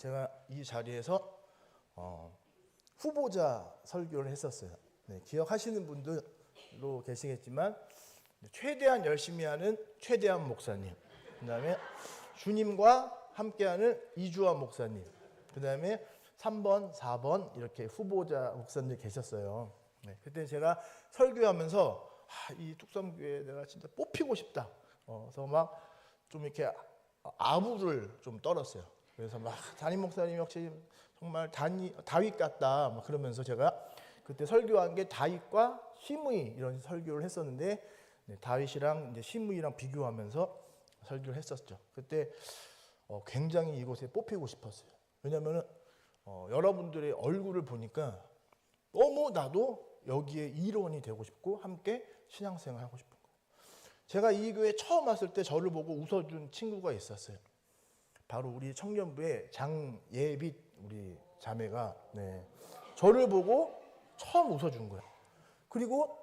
제가 이 자리에서 후보자 설교를 했었어요. 네, 기억하시는 분들도 계시겠지만 최대한 열심히 하는 최대한 목사님, 그 다음에 주님과 함께하는 이주환 목사님, 그 다음에 3번, 4번 이렇게 후보자 목사님들 계셨어요. 네, 그때 제가 설교하면서 이 뚝섬교회 내가 진짜 뽑히고 싶다. 그래서 막 좀 이렇게 아부를 좀 떨었어요. 그래서 막 담임 목사님 역시 정말 다윗 같다. 막 그러면서 제가 그때 설교한 게 다윗과 시므이 이런 설교를 했었는데, 네, 다윗이랑 이제 시므이랑 비교하면서 설교를 했었죠. 그때 굉장히 이곳에 뽑히고 싶었어요. 왜냐하면 여러분들의 얼굴을 보니까 너무 나도 여기에 일원이 되고 싶고 함께 신앙생활 하고 싶은 거예요. 제가 이 교회 처음 왔을 때 저를 보고 웃어준 친구가 있었어요. 바로 우리 청년부의 장예빛 우리 자매가, 네, 저를 보고 처음 웃어준 거예요. 그리고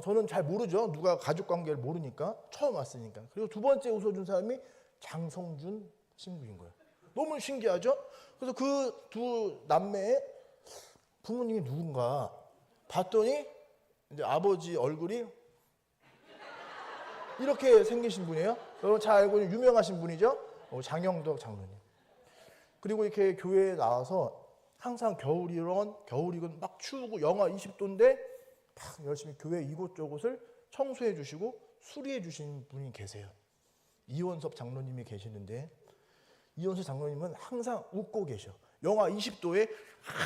저는 잘 모르죠. 누가 가족관계를 모르니까, 처음 왔으니까. 그리고 두 번째 웃어준 사람이 장성준 친구인 거예요. 너무 신기하죠? 그래서 그 두 남매의 부모님이 누군가 봤더니 이제 아버지 얼굴이 이렇게 생기신 분이에요. 여러분 잘 알고 있는 유명하신 분이죠. 장영덕 장로님. 그리고 이렇게 교회에 나와서 항상 겨울이건 막 추우고 영하 20도인데 막 열심히 교회 이곳저곳을 청소해 주시고 수리해 주시는 분이 계세요. 이원섭 장로님이 계시는데, 이원섭 장로님은 항상 웃고 계셔. 영하 20도에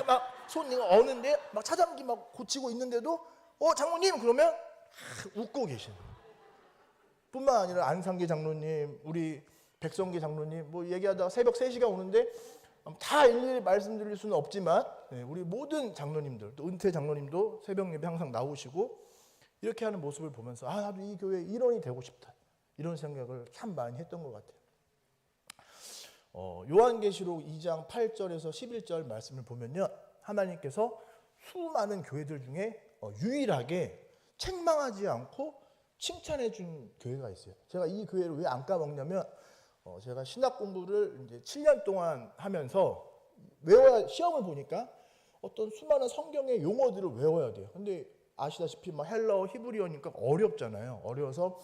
막 손이 어는데 막 차단기 막 고치고 있는데도 장로님 그러면 웃고 계셔. 뿐만 아니라 안상기 장로님, 우리 백성기 장로님 뭐 얘기하다가 새벽 3시가 오는데 다 일일이 말씀드릴 수는 없지만, 네, 우리 모든 장로님들, 또 은퇴 장로님도 새벽 예배 항상 나오시고 이렇게 하는 모습을 보면서 나도 이 교회 일원이 되고 싶다, 이런 생각을 참 많이 했던 것 같아요. 요한계시록 2장 8절에서 11절 말씀을 보면요, 하나님께서 수많은 교회들 중에 유일하게 책망하지 않고 칭찬해 준 교회가 있어요. 제가 이 교회를 왜 안 까먹냐면, 제가 신학 공부를 이제 7년 동안 하면서 시험을 보니까 어떤 수많은 성경의 용어들을 외워야 돼요. 근데 아시다시피 막 헬라어, 히브리어니까 어렵잖아요. 어려워서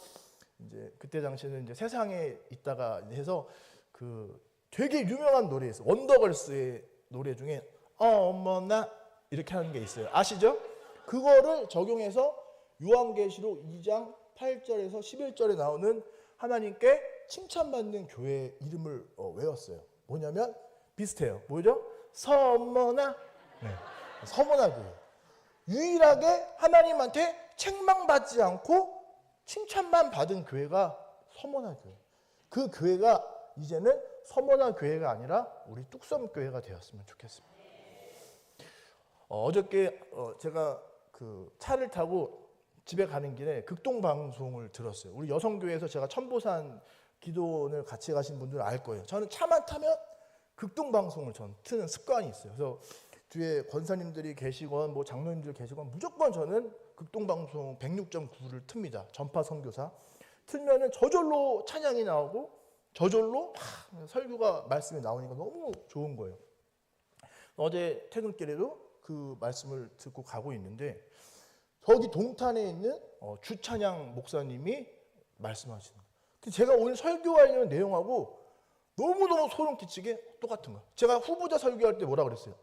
이제 그때 당시에는 이제 세상에 있다가 해서 그 되게 유명한 노래 있어요. 원더걸스의 노래 중에 어머나 이렇게 하는 게 있어요. 아시죠? 그거를 적용해서 요한계시록 2장 8절에서 11절에 나오는 하나님께 칭찬받는 교회 이름을 외웠어요. 뭐냐면 비슷해요. 뭐죠? 서머나. 네. 서머나 교회. 유일하게 하나님한테 책망받지 않고 칭찬만 받은 교회가 서머나 교회. 그 교회가 이제는 서머나 교회가 아니라 우리 뚝섬 교회가 되었으면 좋겠습니다. 어저께 제가 그 차를 타고 집에 가는 길에 극동방송을 들었어요. 우리 여성교회에서 제가 천보산 기도원을 같이 가신 분들은 알 거예요. 저는 차만 타면 극동방송을 전 트는 습관이 있어요. 그래서 뒤에 권사님들이 계시건 뭐 장로님들 계시건 무조건 저는 극동방송 106.9를 틉니다. 전파 선교사. 틀면은 저절로 찬양이 나오고 저절로 설교가 말씀이 나오니까 너무 좋은 거예요. 어제 퇴근길에도 그 말씀을 듣고 가고 있는데, 저기 동탄에 있는 주찬양 목사님이 말씀하시는 거예요. 제가 오늘 설교하려는 내용하고 너무너무 소름 끼치게 똑같은 거예요. 제가 후보자 설교할 때 뭐라 그랬어요?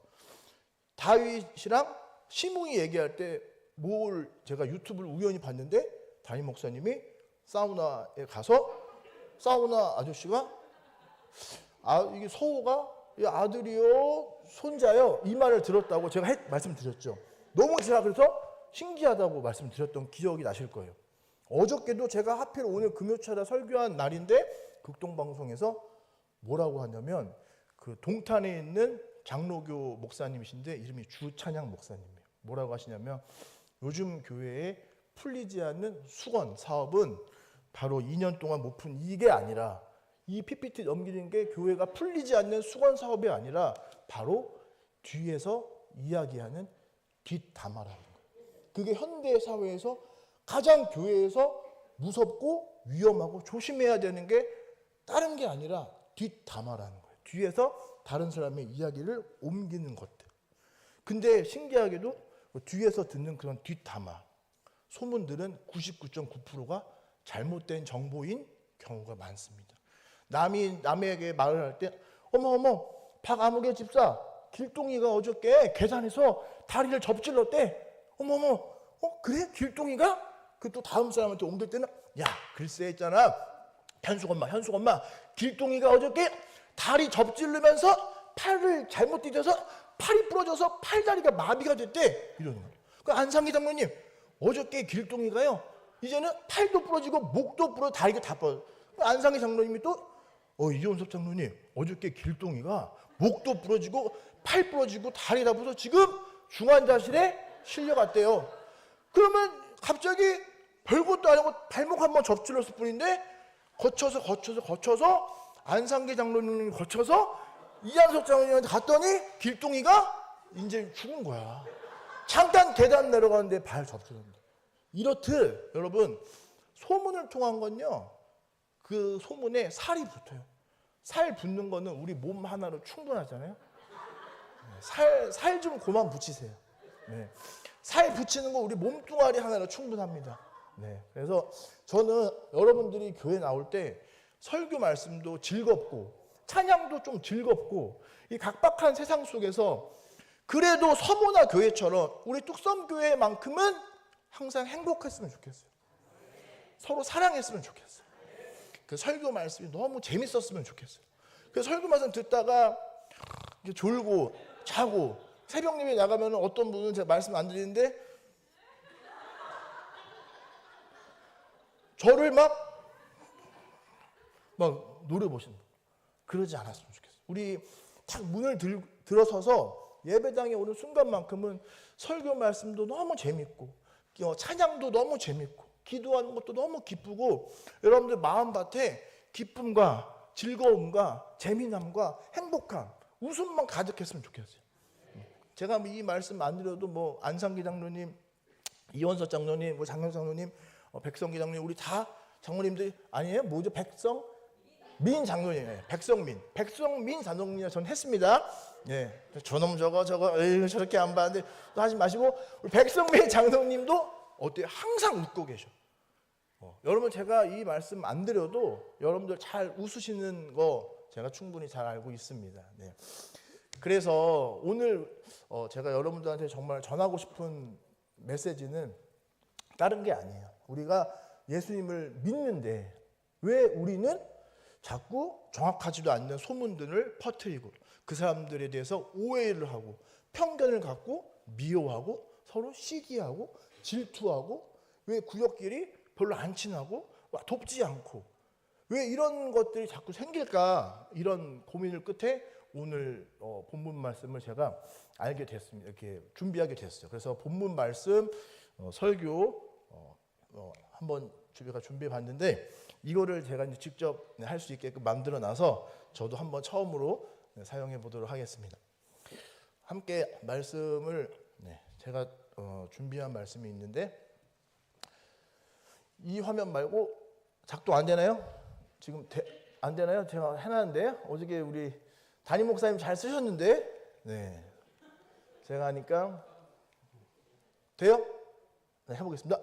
다윗이랑 시므이 얘기할 때 뭘 제가 유튜브를 우연히 봤는데 담임 목사님이 사우나에 가서 사우나 아저씨가 이게 서호가 아들이요 손자요 이 말을 들었다고 제가 말씀드렸죠. 너무 제가 그래서 신기하다고 말씀드렸던 기억이 나실 거예요. 어저께도 제가 하필 오늘 금요차라 설교한 날인데 극동방송에서 뭐라고 하냐면 그 동탄에 있는 장로교 목사님이신데 이름이 주찬양 목사님이에요. 뭐라고 하시냐면 요즘 교회에 풀리지 않는 수건 사업은 바로 2년 동안 못 푼 이게 아니라, 이 PPT 넘기는 게 교회가 풀리지 않는 수건 사업이 아니라 바로 뒤에서 이야기하는 뒷담화라는 거예요. 그게 현대 사회에서 가장 교회에서 무섭고 위험하고 조심해야 되는 게 다른 게 아니라 뒷담화라는 거예요. 뒤에서 다른 사람의 이야기를 옮기는 것들. 근데 신기하게도 뒤에서 듣는 그런 뒷담화, 소문들은 99.9%가 잘못된 정보인 경우가 많습니다. 남에게 말을 할 때 어머 박아무개 집사 길동이가 어저께 계단에서 다리를 접질렀대. 어머 그래 길동이가? 그 또 다음 사람한테 옮길 때는 야 글쎄 했잖아 현숙 엄마 길동이가 어저께 다리 접질르면서 팔을 잘못 디뎌서 팔이 부러져서 팔다리가 마비가 됐대 이러는 거예요. 그 안상기 장로님 어저께 길동이가요 이제는 팔도 부러지고 목도 부러져 다리가 다 부러져. 안상기 장로님이 또 이원섭 장로님 어저께 길동이가 목도 부러지고 팔 부러지고 다리 다 부러져 지금 중환자실에 실려갔대요. 그러면 갑자기 별것도 아니고 발목 한번 접질렀을 뿐인데 거쳐서 안상기 장로님이 거쳐서 이한석 장로님한테 갔더니 길동이가 이제 죽은 거야. 잠깐 계단 내려가는데 발 접질렀는데. 이렇듯 여러분 소문을 통한 건요 그 소문에 살이 붙어요. 살 붙는 거는 우리 몸 하나로 충분하잖아요. 살 좀 그만 붙이세요. 네. 살 붙이는 거 우리 몸뚱아리 하나로 충분합니다. 네. 그래서 저는 여러분들이 교회 나올 때 설교 말씀도 즐겁고 찬양도 좀 즐겁고 이 각박한 세상 속에서 그래도 서모나 교회처럼 우리 뚝섬교회만큼은 항상 행복했으면 좋겠어요. 서로 사랑했으면 좋겠어요. 그 설교 말씀이 너무 재밌었으면 좋겠어요. 그 설교 말씀 듣다가 졸고 자고 새벽 예배 나가면 어떤 분은 제가 말씀 안 드리는데 저를 막 노려보시는 분. 그러지 않았으면 좋겠어요. 우리 탁 문을 들어서서 예배당에 오는 순간만큼은 설교 말씀도 너무 재밌고 찬양도 너무 재밌고 기도하는 것도 너무 기쁘고 여러분들 마음밭에 기쁨과 즐거움과 재미남과 행복함, 웃음만 가득했으면 좋겠어요. 제가 이 말씀 안 드려도 안상기 장로님, 이원석 장로님, 장영 장로님, 백성기 장로님 우리 다 장로님들 아니에요? 뭐죠? 백성민 장로님이에요. 백성민 장로님 전 했습니다. 예, 저놈 저거 저렇게 안 봤는데 또 하지 마시고 우리 백성민 장로님도 어때요? 항상 웃고 계셔. 여러분 제가 이 말씀 안 드려도 여러분들 잘 웃으시는 거 제가 충분히 잘 알고 있습니다. 네. 그래서 오늘 제가 여러분들한테 정말 전하고 싶은 메시지는 다른 게 아니에요. 우리가 예수님을 믿는데 왜 우리는 자꾸 정확하지도 않는 소문들을 퍼뜨리고 그 사람들에 대해서 오해를 하고 편견을 갖고 미워하고 서로 시기하고 질투하고 왜 구역끼리 별로 안 친하고 돕지 않고 왜 이런 것들이 자꾸 생길까 이런 고민을 끝에 오늘 본문 말씀을 제가 알게 됐습니다. 이렇게 준비하게 됐어요. 그래서 본문 말씀 설교 한번 제가 준비해 봤는데 이거를 제가 이제 직접 할 수 있게끔 만들어 놔서 저도 한번 처음으로 사용해 보도록 하겠습니다. 함께 말씀을 제가 준비한 말씀이 있는데 이 화면 말고 작동 안 되나요? 지금 안 되나요? 제가 해놨는데 어저께 우리 담임 목사님 잘 쓰셨는데 네 제가 하니까 돼요? 네, 해보겠습니다.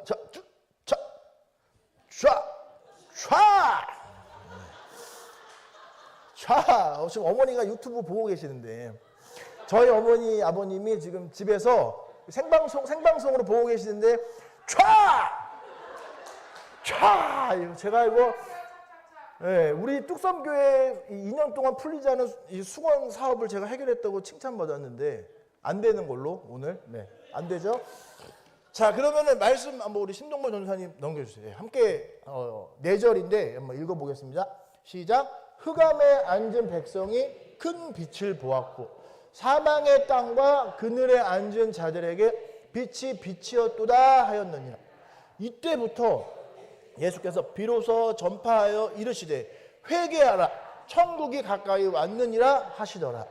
지금 어머니가 유튜브 보고 계시는데 저희 어머니 아버님이 지금 집에서 생방송으로 보고 계시는데 제가 이거 우리 뚝섬교회 2년 동안 풀리지 않은 이 수건 사업을 제가 해결했다고 칭찬받았는데 안 되는 걸로 오늘 안 되죠? 자 그러면은 말씀 한번 우리 신동범 전사님 넘겨주세요. 함께 4절인데 한번 읽어보겠습니다. 시작. 흑암에 앉은 백성이 큰 빛을 보았고 사망의 땅과 그늘에 앉은 자들에게 빛이 빛이었도다 하였느니라. 이때부터 예수께서 비로소 전파하여 이르시되 회개하라 천국이 가까이 왔느니라 하시더라.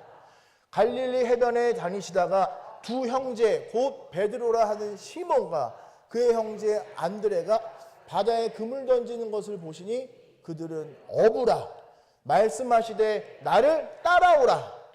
갈릴리 해변에 다니시다가 두 형제 곧 베드로라 하는 시몬과 그의 형제 안드레가 바다에 금을 던지는 것을 보시니 그들은 어부라 말씀하시되 나를 따라오라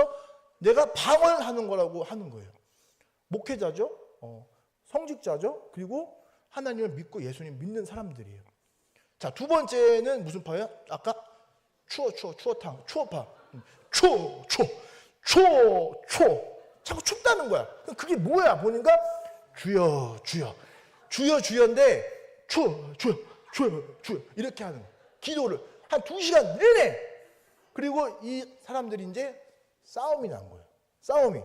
하면서 내가 방언하는 거라고 하는 거예요. 목회자죠. 성직자죠. 그리고 하나님을 믿고 예수님 믿는 사람들이에요. 자, 두 번째는 무슨 파예요? 아까 추어탕, 추어파. 자꾸 춥다는 거야. 그게 뭐야? 보니까 주여 주여인데 주여 이렇게 하는 거야. 기도를 한 2시간 내내. 그리고 이 사람들이 이제 싸움이 난 거예요. 싸움이.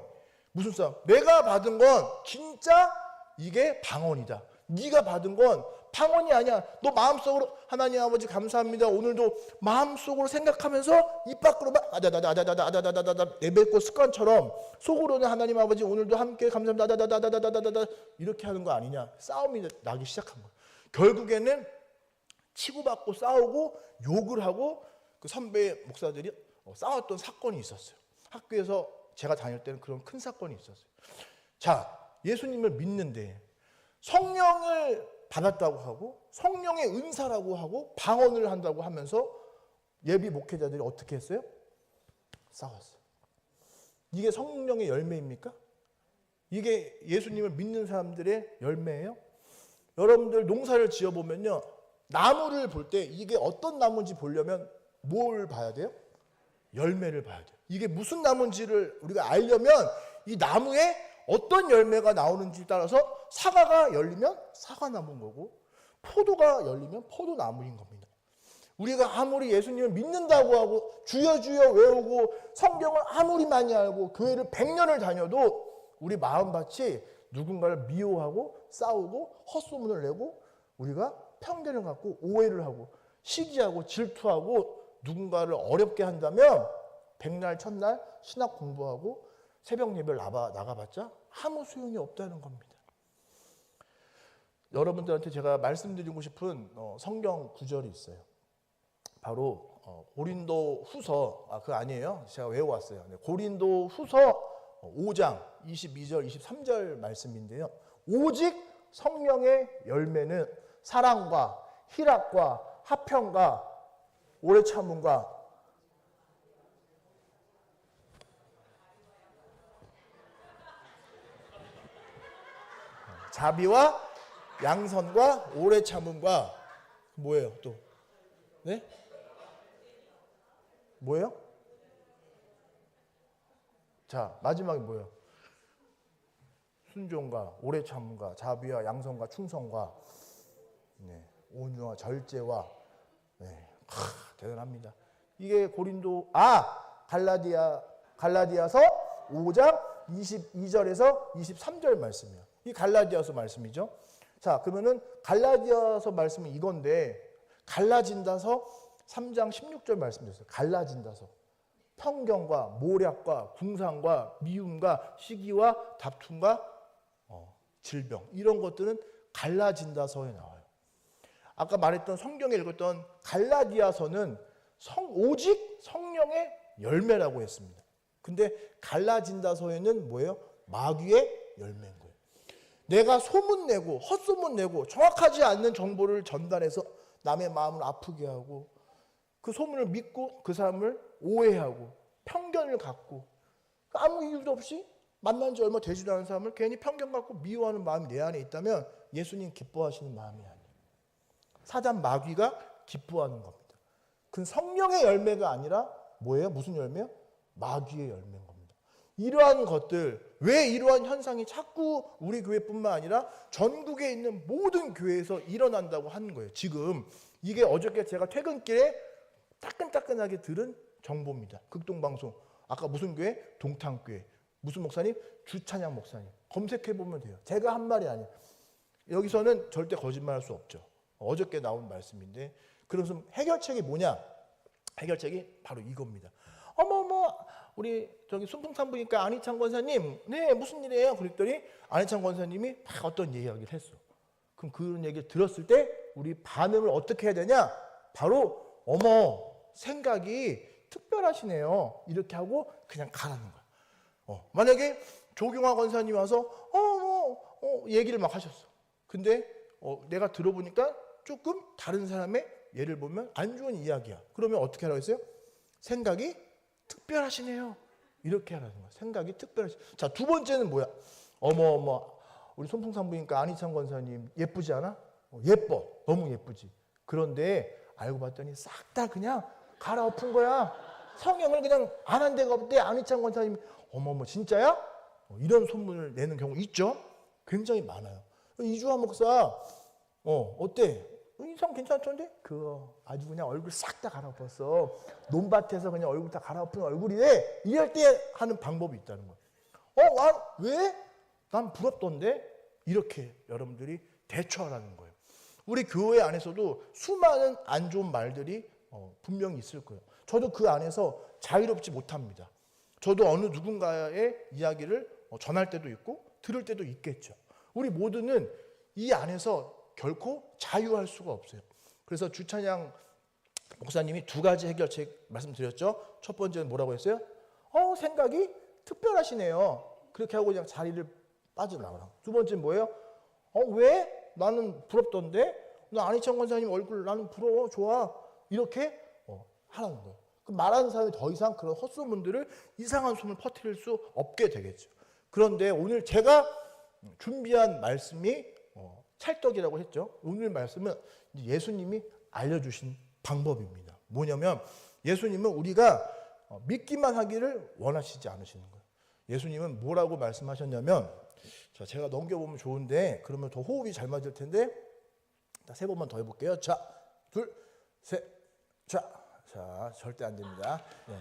무슨 싸움? 내가 받은 건 진짜 이게 방언이다. 네가 받은 건 방언이 아니야. 너 마음속으로 하나님 아버지 감사합니다. 오늘도 마음속으로 생각하면서 입 밖으로 막 아다다다다다다다다다다 내뱉고 습관처럼 속으로는 하나님 아버지 오늘도 함께 감사합니다. 아다다다다다다다다 이렇게 하는 거 아니냐. 싸움이 나기 시작한 거예요. 결국에는 치고받고 싸우고 욕을 하고 그 선배 목사들이 싸웠던 사건이 있었어요. 학교에서 제가 다닐 때는 그런 큰 사건이 있었어요. 자, 예수님을 믿는데 성령을 받았다고 하고 성령의 은사라고 하고 방언을 한다고 하면서 예비 목회자들이 어떻게 했어요? 싸웠어요. 이게 성령의 열매입니까? 이게 예수님을 믿는 사람들의 열매예요? 여러분들 농사를 지어보면요, 나무를 볼 때 이게 어떤 나무인지 보려면 뭘 봐야 돼요? 열매를 봐야 돼요. 이게 무슨 나무인지를 우리가 알려면 이 나무에 어떤 열매가 나오는지 따라서 사과가 열리면 사과나무인 거고 포도가 열리면 포도나무인 겁니다. 우리가 아무리 예수님을 믿는다고 하고 주여 주여 외우고 성경을 아무리 많이 알고 교회를 100년을 다녀도 우리 마음밭이 누군가를 미워하고 싸우고 헛소문을 내고 우리가 편견을 갖고 오해를 하고 시기하고 질투하고 누군가를 어렵게 한다면 백날 첫날 신학 공부하고 새벽 예배를 나가봤자 아무 소용이 없다는 겁니다. 여러분들한테 제가 말씀드리고 싶은 성경 구절이 있어요. 바로 고린도 후서, 그거 아니에요. 제가 외워왔어요. 고린도 후서 5장 22절 23절 말씀인데요. 오직 성령의 열매는 사랑과 희락과 화평과 오래 참음과 자비와 양선과 오래 참음과 뭐예요 또? 네? 뭐예요? 자, 마지막에 뭐예요? 순종과 오래 참음과 자비와 양선과 충성과 온유와 절제와 대단합니다. 이게 갈라디아서 5장 22절에서 23절 말씀이에요. 이 갈라디아서 말씀이죠. 자, 그러면은 갈라디아서 말씀은 이건데 갈라진다서 3장 16절 말씀이었어요. 갈라진다서 편견과 모략과 궁상과 미움과 시기와 다툼과 질병 이런 것들은 갈라진다서에 나와요. 아까 말했던 성경에 읽었던 갈라디아서는 오직 성령의 열매라고 했습니다. 근데 갈라진다서에는 뭐예요? 마귀의 열매인 거예요. 내가 소문내고 헛소문내고 정확하지 않는 정보를 전달해서 남의 마음을 아프게 하고 그 소문을 믿고 그 사람을 오해하고 편견을 갖고 아무 이유도 없이 만난 지 얼마 되지도 않은 사람을 괜히 편견 갖고 미워하는 마음이 내 안에 있다면 예수님 기뻐하시는 마음이 아니에요. 사단 마귀가 기뻐하는 겁니다. 그 성령의 열매가 아니라 뭐예요? 무슨 열매요? 마귀의 열매인 겁니다. 이러한 것들, 왜 이러한 현상이 자꾸 우리 교회뿐만 아니라 전국에 있는 모든 교회에서 일어난다고 하는 거예요. 지금 이게 어저께 제가 퇴근길에 따끈따끈하게 들은 정보입니다. 극동방송. 아까 무슨 교회? 동탄교회. 무슨 목사님? 주찬양 목사님. 검색해보면 돼요. 제가 한 말이 아니에요. 여기서는 절대 거짓말할 수 없죠. 어저께 나온 말씀인데 그래서 해결책이 뭐냐? 해결책이 바로 이겁니다. 어머 우리 저기 순풍산부인과 안희창 권사님, 네 무슨 일이에요? 그랬더니 안희창 권사님이 막 어떤 이야기를 했어. 그럼 그런 얘기를 들었을 때 우리 반응을 어떻게 해야 되냐? 바로 어머 생각이 특별하시네요. 이렇게 하고 그냥 가라는 거야. 만약에 조경화 권사님 와서 얘기를 막 하셨어. 근데 내가 들어보니까 조금 다른 사람의 예를 보면 안 좋은 이야기야. 그러면 어떻게 하라고 했어요? 생각이 특별하시네요. 이렇게 하라는 거야. 생각이 특별하시. 자, 두 번째는 뭐야? 어머 우리 손풍산부인과 안희창 권사님 예쁘지 않아? 예뻐. 너무 예쁘지. 그런데 알고 봤더니 싹 다 그냥 갈아엎은 거야. 성형을 그냥 안 한 데가 없대. 안희창 권사님 어머 진짜야? 이런 소문을 내는 경우 있죠. 굉장히 많아요. 이주환 목사 어때? 인상 괜찮던데? 그거 아주 그냥 얼굴 싹 다 갈아엎었어. 논밭에서 그냥 얼굴 다 갈아엎은 얼굴이래. 이럴 때 하는 방법이 있다는 거예요. 왜? 난 부럽던데? 이렇게 여러분들이 대처하라는 거예요. 우리 교회 안에서도 수많은 안 좋은 말들이 분명히 있을 거예요. 저도 그 안에서 자유롭지 못합니다. 저도 어느 누군가의 이야기를 전할 때도 있고 들을 때도 있겠죠. 우리 모두는 이 안에서 결코 자유할 수가 없어요. 그래서 주찬양 목사님이 두 가지 해결책 말씀드렸죠. 첫 번째는 뭐라고 했어요? 생각이 특별하시네요. 그렇게 하고 그냥 자리를 빠져나가라. 두 번째는 뭐예요? 왜? 나는 부럽던데? 나 안희창 권사님 얼굴 나는 부러워. 좋아. 이렇게 하라는 거예요. 그 말하는 사람이 더 이상 그런 헛소문들을 이상한 소문을 퍼뜨릴 수 없게 되겠죠. 그런데 오늘 제가 준비한 말씀이 찰떡이라고 했죠. 오늘 말씀은 예수님이 알려주신 방법입니다. 뭐냐면 예수님은 우리가 믿기만 하기를 원하시지 않으시는 거예요. 예수님은 뭐라고 말씀하셨냐면, 자, 제가 넘겨보면 좋은데 그러면 더 호흡이 잘 맞을 텐데, 세 번만 더 해볼게요. 자, 둘, 셋, 자, 절대 안 됩니다. 네.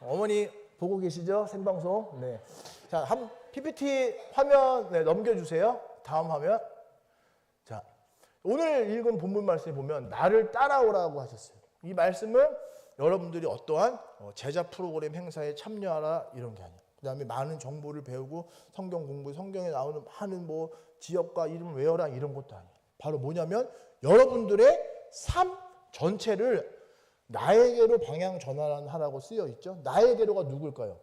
어머니 보고 계시죠? 생방송. 네. 자, 한 PPT 화면 넘겨주세요. 다음 화면. 자, 오늘 읽은 본문 말씀에 보면 나를 따라오라고 하셨어요. 이 말씀은 여러분들이 어떠한 제자 프로그램 행사에 참여하라 이런 게 아니에요. 그 다음에 많은 정보를 배우고 성경 공부, 성경에 나오는 많은 지역과 이름을 외워라 이런 것도 아니에요. 바로 뭐냐면 여러분들의 삶 전체를 나에게로 방향 전환하라고 쓰여 있죠. 나에게로가 누굴까요?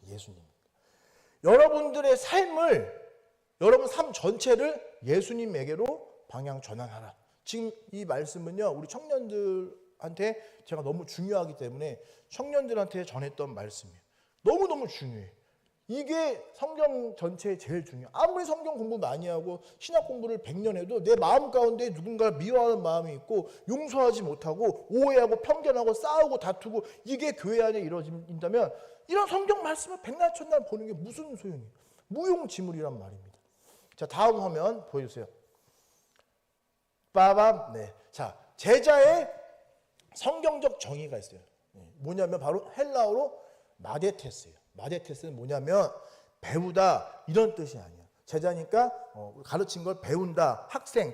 예수님. 여러분들의 삶을, 여러분 삶 전체를 예수님에게로 방향 전환하라. 지금 이 말씀은요, 우리 청년들한테 제가 너무 중요하기 때문에 청년들한테 전했던 말씀이에요. 너무너무 중요해. 이게 성경 전체에 제일 중요해. 아무리 성경 공부 많이 하고 신학 공부를 100년 해도 내 마음 가운데 누군가를 미워하는 마음이 있고 용서하지 못하고 오해하고 편견하고 싸우고 다투고 이게 교회 안에 이루어진다면 이런 성경 말씀을 백날 천날 보는 게 무슨 소용이에요. 무용지물이란 말입니다. 자, 다음 화면 보여주세요. 빠밤. 네. 자, 제자의 성경적 정의가 있어요. 뭐냐면 바로 헬라어로 마데테스예요. 마데테스는 뭐냐면 배우다 이런 뜻이 아니야. 제자니까 가르친 걸 배운다, 학생,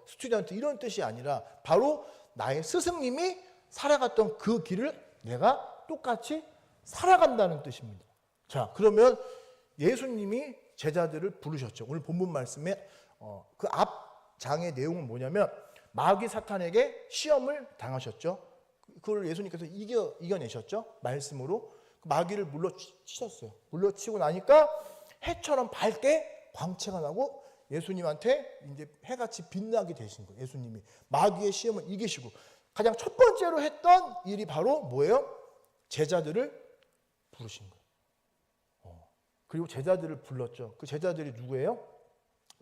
스튜던트 이런 뜻이 아니라 바로 나의 스승님이 살아갔던 그 길을 내가 똑같이 살아간다는 뜻입니다. 자, 그러면 예수님이 제자들을 부르셨죠. 오늘 본문 말씀에 그 앞 장의 내용은 뭐냐면 마귀 사탄에게 시험을 당하셨죠. 그걸 예수님께서 이겨내셨죠. 말씀으로. 마귀를 물러치셨어요. 물러치고 나니까 해처럼 밝게 광채가 나고 예수님한테 이제 해같이 빛나게 되신 거예요. 예수님이 마귀의 시험을 이기시고 가장 첫 번째로 했던 일이 바로 뭐예요? 제자들을 부르신 거예요. 그리고 제자들을 불렀죠. 그 제자들이 누구예요?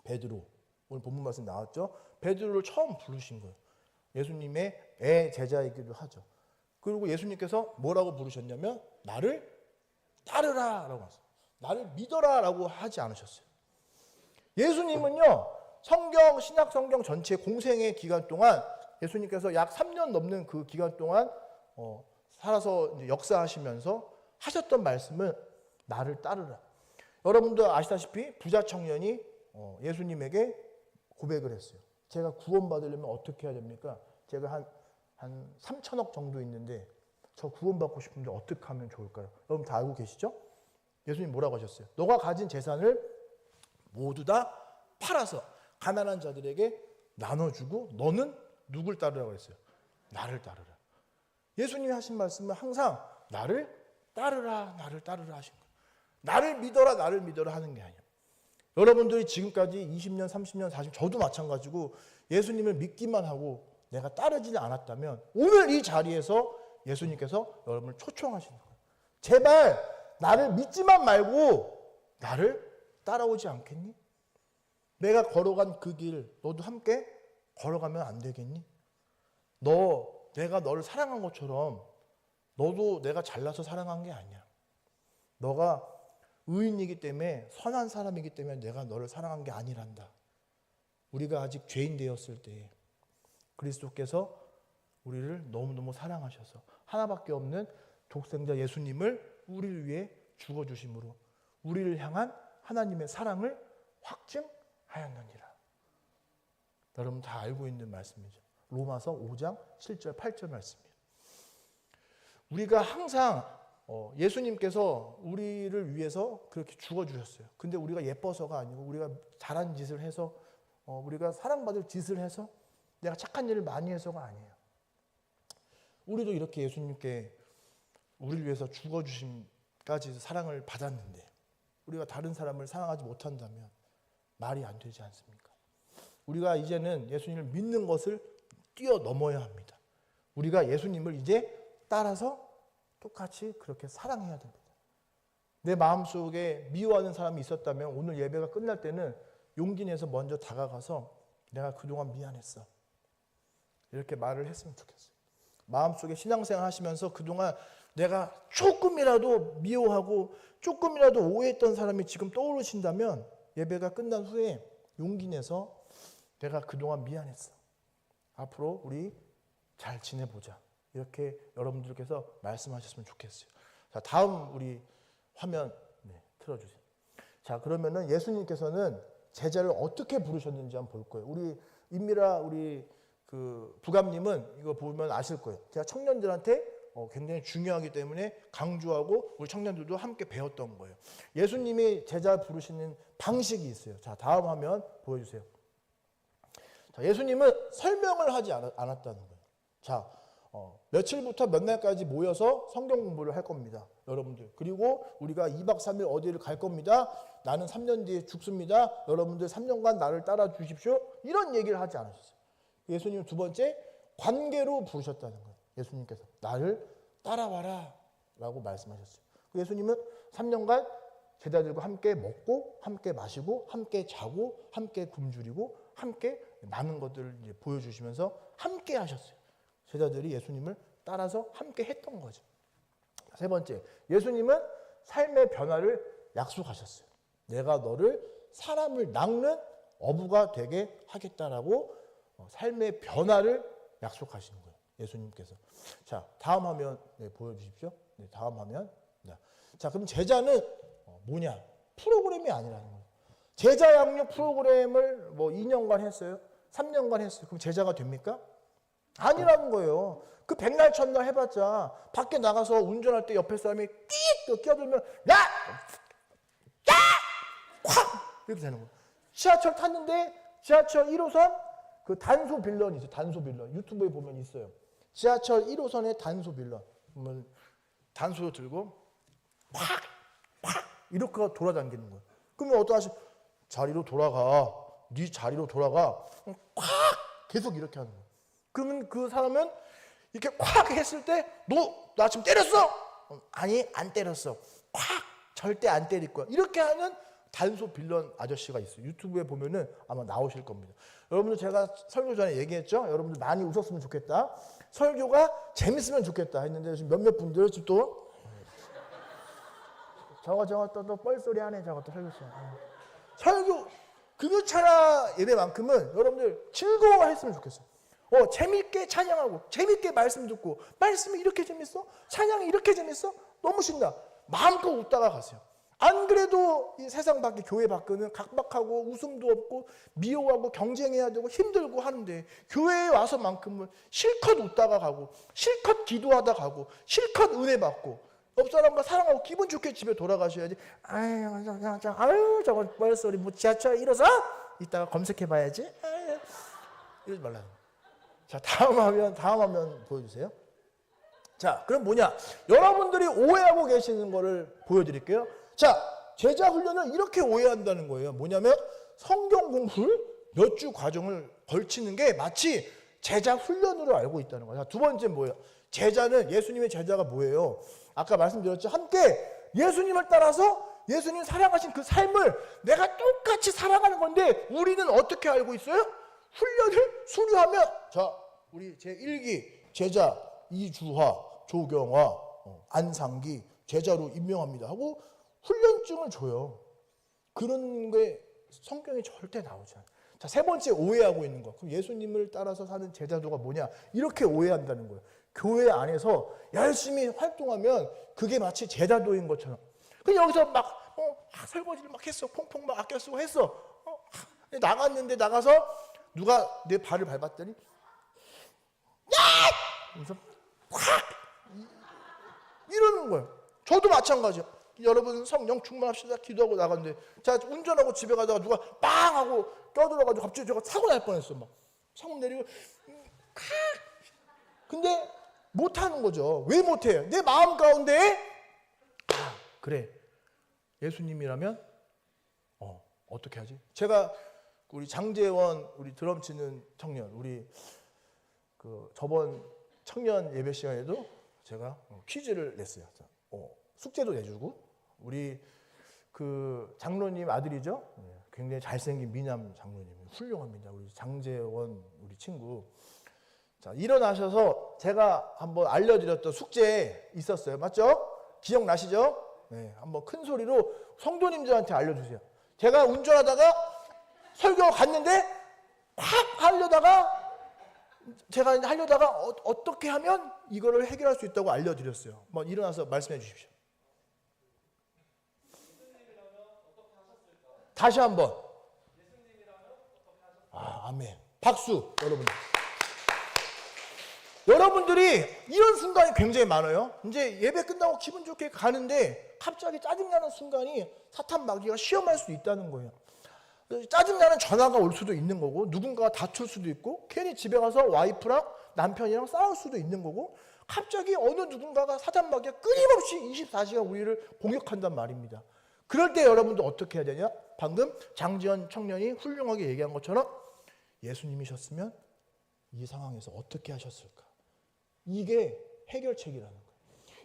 베드로. 오늘 본문 말씀 나왔죠. 베드로를 처음 부르신 거예요. 예수님의 애 제자이기도 하죠. 그리고 예수님께서 뭐라고 부르셨냐면 나를 따르라 라고 하셨어요. 나를 믿어라 라고 하지 않으셨어요. 예수님은요, 신약 성경 전체 공생의 기간 동안 예수님께서 약 3년 넘는 그 기간 동안 살아서 이제 역사하시면서 하셨던 말씀은 나를 따르라. 여러분도 아시다시피 부자 청년이 예수님에게 고백을 했어요. 제가 구원받으려면 어떻게 해야 됩니까? 제가 한 3천억 정도 있는데 저 구원받고 싶은데 어떻게 하면 좋을까요? 여러분 다 알고 계시죠? 예수님 뭐라고 하셨어요? 너가 가진 재산을 모두 다 팔아서 가난한 자들에게 나눠주고 너는 누굴 따르라고 했어요? 나를 따르라. 예수님이 하신 말씀은 항상 나를 따르라, 나를 따르라 하신 거예요. 나를 믿어라 하는 게 아니에요. 여러분들이 지금까지 20년, 30년, 40년 저도 마찬가지고 예수님을 믿기만 하고 내가 따르지는 않았다면 오늘 이 자리에서 예수님께서 여러분을 초청하시는 거예요. 제발 나를 믿지만 말고 나를 따라오지 않겠니? 내가 걸어간 그 길 너도 함께 걸어가면 안 되겠니? 내가 너를 사랑한 것처럼 너도 내가 잘나서 사랑한 게 아니야. 너가 의인이기 때문에 선한 사람이기 때문에 내가 너를 사랑한 게 아니란다. 우리가 아직 죄인 되었을 때 그리스도께서 우리를 너무너무 사랑하셔서 하나밖에 없는 독생자 예수님을 우리를 위해 죽어주심으로 우리를 향한 하나님의 사랑을 확증하였느니라. 여러분 다 알고 있는 말씀이죠. 로마서 5장 7절 8절 말씀이에요. 우리가 항상 예수님께서 우리를 위해서 그렇게 죽어주셨어요. 근데 우리가 예뻐서가 아니고 우리가 잘한 짓을 해서 우리가 사랑받을 짓을 해서 내가 착한 일을 많이 해서가 아니에요. 우리도 이렇게 예수님께 우리를 위해서 죽어주심까지 사랑을 받았는데 우리가 다른 사람을 사랑하지 못한다면 말이 안 되지 않습니까? 우리가 이제는 예수님을 믿는 것을 뛰어넘어야 합니다. 우리가 예수님을 이제 따라서 똑같이 그렇게 사랑해야 됩니다. 내 마음속에 미워하는 사람이 있었다면 오늘 예배가 끝날 때는 용기 내서 먼저 다가가서 내가 그동안 미안했어. 이렇게 말을 했으면 좋겠어요. 마음속에 신앙생활 하시면서 그동안 내가 조금이라도 미워하고 조금이라도 오해했던 사람이 지금 떠오르신다면 예배가 끝난 후에 용기 내서 내가 그동안 미안했어. 앞으로 우리 잘 지내보자. 이렇게 여러분들께서 말씀하셨으면 좋겠어요. 자, 다음 우리 화면 틀어주세요. 자, 그러면은 예수님께서는 제자를 어떻게 부르셨는지 한번 볼 거예요. 우리 임미라 우리 그 부감님은 이거 보면 아실 거예요. 제가 청년들한테 굉장히 중요하기 때문에 강조하고 우리 청년들도 함께 배웠던 거예요. 예수님이 제자 부르시는 방식이 있어요. 자, 다음 화면 보여주세요. 자, 예수님은 설명을 하지 않았다는 거예요. 자, 며칠부터 몇 날까지 모여서 성경 공부를 할 겁니다. 여러분들. 그리고 우리가 2박 3일 어디를 갈 겁니다. 나는 3년 뒤에 죽습니다. 여러분들 3년간 나를 따라 주십시오. 이런 얘기를 하지 않으셨어요. 예수님 두 번째, 관계로 부르셨다는 거예요. 예수님께서 나를 따라와라 라고 말씀하셨어요. 예수님은 3년간 제자들과 함께 먹고 함께 마시고 함께 자고 함께 굶주리고 함께 많은 것들을 이제 보여주시면서 함께 하셨어요. 제자들이 예수님을 따라서 함께 했던 거죠. 세 번째, 예수님은 삶의 변화를 약속하셨어요. 내가 너를 사람을 낚는 어부가 되게 하겠다라고 삶의 변화를 약속하시는 거예요. 예수님께서. 자, 다음 화면 보여주십시오. 다음 화면. 자, 그럼 제자는 뭐냐? 프로그램이 아니라는 거예요. 제자 양육 프로그램을 뭐 2년간 했어요? 3년간 했어요. 그럼 제자가 됩니까? 아니라는 거예요. 그 백날 첫날 해봤자 밖에 나가서 운전할 때 옆에 사람이 띡 끼어들면 야! 야! 콱! 이렇게 되는 거예요. 지하철 탔는데 지하철 1호선 그 단소 빌런이 있어요. 단소 빌런. 유튜브에 보면 있어요. 지하철 1호선의 단소 빌런. 그러면 단소를 들고 팍! 팍! 이렇게 돌아다니는 거예요. 그러면 어떠하시? 자리로 돌아가. 네 자리로 돌아가. 콱! 계속 이렇게 하는 거예요. 그러면 그 사람은 이렇게 콱 했을 때 너 나 지금 때렸어? 아니 안 때렸어. 콱! 절대 안 때릴 거야. 이렇게 하는 단소 빌런 아저씨가 있어요. 유튜브에 보면은 아마 나오실 겁니다. 여러분들 제가 설교 전에 얘기했죠? 여러분들 많이 웃었으면 좋겠다. 설교가 재밌으면 좋겠다 했는데 지금 몇몇 분들 지금 또 저거 또 뻘소리 하네. 저거 또 설교 금요차라 예배만큼은 여러분들 즐거워했으면 좋겠어요. 재밌게 찬양하고 재밌게 말씀 듣고 말씀이 이렇게 재밌어? 찬양이 이렇게 재밌어? 너무 신나. 마음껏 웃다가 가세요. 안 그래도 이 세상 밖에 교회 밖에는 각박하고 웃음도 없고 미워하고 경쟁해야 되고 힘들고 하는데 교회에 와서만큼은 실컷 웃다가 가고 실컷 기도하다 가고 실컷 은혜 받고 옆 사람과 사랑하고 기분 좋게 집에 돌아가셔야지. 아유 저거 뻘소리 뭐 지하철 1호선? 이따가 검색해 봐야지. 이러지 말라는 거예요. 자, 다음 화면 보여주세요. 자, 그럼 뭐냐? 여러분들이 오해하고 계시는 거를 보여드릴게요. 자, 제자 훈련을 이렇게 오해한다는 거예요. 뭐냐면 성경 공부를 몇 주 과정을 걸치는 게 마치 제자 훈련으로 알고 있다는 거예요. 자, 두 번째 뭐예요? 제자는 예수님의 제자가 뭐예요? 아까 말씀드렸죠. 함께 예수님을 따라서 예수님 사랑하신 그 삶을 내가 똑같이 살아가는 건데 우리는 어떻게 알고 있어요? 훈련을 수료하면 자, 우리 제1기 제자 이주화, 조경화, 안상기 제자로 임명합니다 하고 훈련증을 줘요. 그런 게 성경에 절대 나오지 않아요. 자, 세 번째 오해하고 있는 거. 그럼 예수님을 따라서 사는 제자도가 뭐냐? 이렇게 오해한다는 거예요. 교회 안에서 열심히 활동하면 그게 마치 제자도인 것처럼. 그냥 여기서 막 설거지를 막 했어. 퐁퐁 막 아껴 쓰고 했어. 나갔는데 나가서 누가 내 발을 밟았더니 야! 그래서 확 이러는 거예요. 저도 마찬가지예요. 여러분 성령 충만합시다 기도하고 나갔는데 자 운전하고 집에 가다가 누가 빵 하고 껴들어가지고 갑자기 제가 사고 날 뻔했어. 막 사고 내리고 근데 못하는 거죠. 왜 못해요? 내 마음 가운데 그래 예수님이라면 어떻게 하지? 제가 우리 장재원 우리 드럼 치는 청년 우리 그 저번 청년 예배 시간에도 제가 퀴즈를 냈어요. 숙제도 내주고 우리 그 장로님 아들이죠. 굉장히 잘생긴 미남 장로님, 훌륭합니다. 우리 장재원 우리 친구. 자, 일어나셔서 제가 한번 알려드렸던 숙제 있었어요. 맞죠? 기억나시죠? 네, 한번 큰 소리로 성도님들한테 알려주세요. 제가 운전하다가 설교 갔는데 제가 하려다가 어떻게 하면 이거를 해결할 수 있다고 알려드렸어요. 한번 일어나서 말씀해 주십시오. 다시 한번. 아멘. 박수 여러분. 여러분들이 이런 순간이 굉장히 많아요. 이제 예배 끝나고 기분 좋게 가는데 갑자기 짜증나는 순간이 사탄 마귀가 시험할 수 있다는 거예요. 짜증나는 전화가 올 수도 있는 거고 누군가가 다툴 수도 있고 괜히 집에 가서 와이프랑 남편이랑 싸울 수도 있는 거고 갑자기 어느 누군가가 사탄 마귀가 끊임없이 24시간 우리를 공격한단 말입니다. 그럴 때 여러분들 어떻게 해야 되냐? 방금 장지현 청년이 훌륭하게 얘기한 것처럼 예수님이셨으면 이 상황에서 어떻게 하셨을까? 이게 해결책이라는 거예요.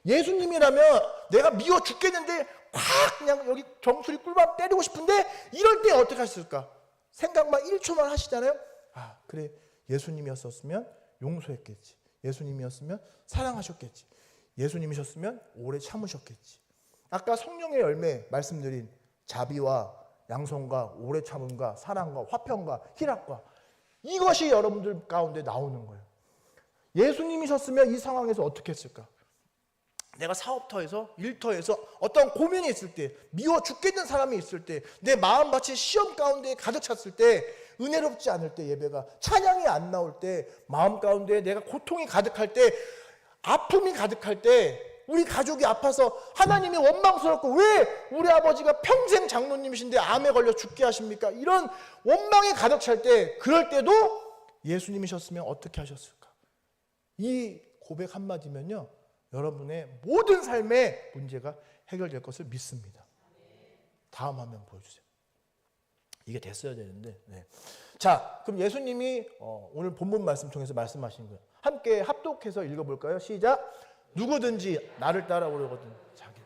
예수님이라면 내가 미워 죽겠는데 콱 그냥 여기 정수리 꿀밤 때리고 싶은데 이럴 때 어떻게 하셨을까? 생각만 1초만 하시잖아요. 그래, 예수님이었으면 용서했겠지. 예수님이었으면 사랑하셨겠지. 예수님이셨으면 오래 참으셨겠지. 아까 성령의 열매 말씀드린 자비와 양성과 오래 참음과 사랑과 화평과 희락과 이것이 여러분들 가운데 나오는 거예요. 예수님이셨으면 이 상황에서 어떻게 했을까? 내가 사업터에서 일터에서 어떤 고민이 있을 때 미워 죽겠는 사람이 있을 때 내 마음밭이 시험 가운데 가득 찼을 때 은혜롭지 않을 때 예배가 찬양이 안 나올 때 마음 가운데 내가 고통이 가득할 때 아픔이 가득할 때 우리 가족이 아파서 하나님이 원망스럽고 왜 우리 아버지가 평생 장로님이신데 암에 걸려 죽게 하십니까? 이런 원망이 가득 찰 때 그럴 때도 예수님이셨으면 어떻게 하셨을까? 이 고백 한마디면요 여러분의 모든 삶의 문제가 해결될 것을 믿습니다. 다음 화면 보여주세요. 이게 됐어야 되는데 자, 그럼 예수님이 오늘 본문 말씀 통해서 말씀하신 거예요. 함께 합독해서 읽어볼까요? 시작. 누구든지 나를 따라오려거든 자기.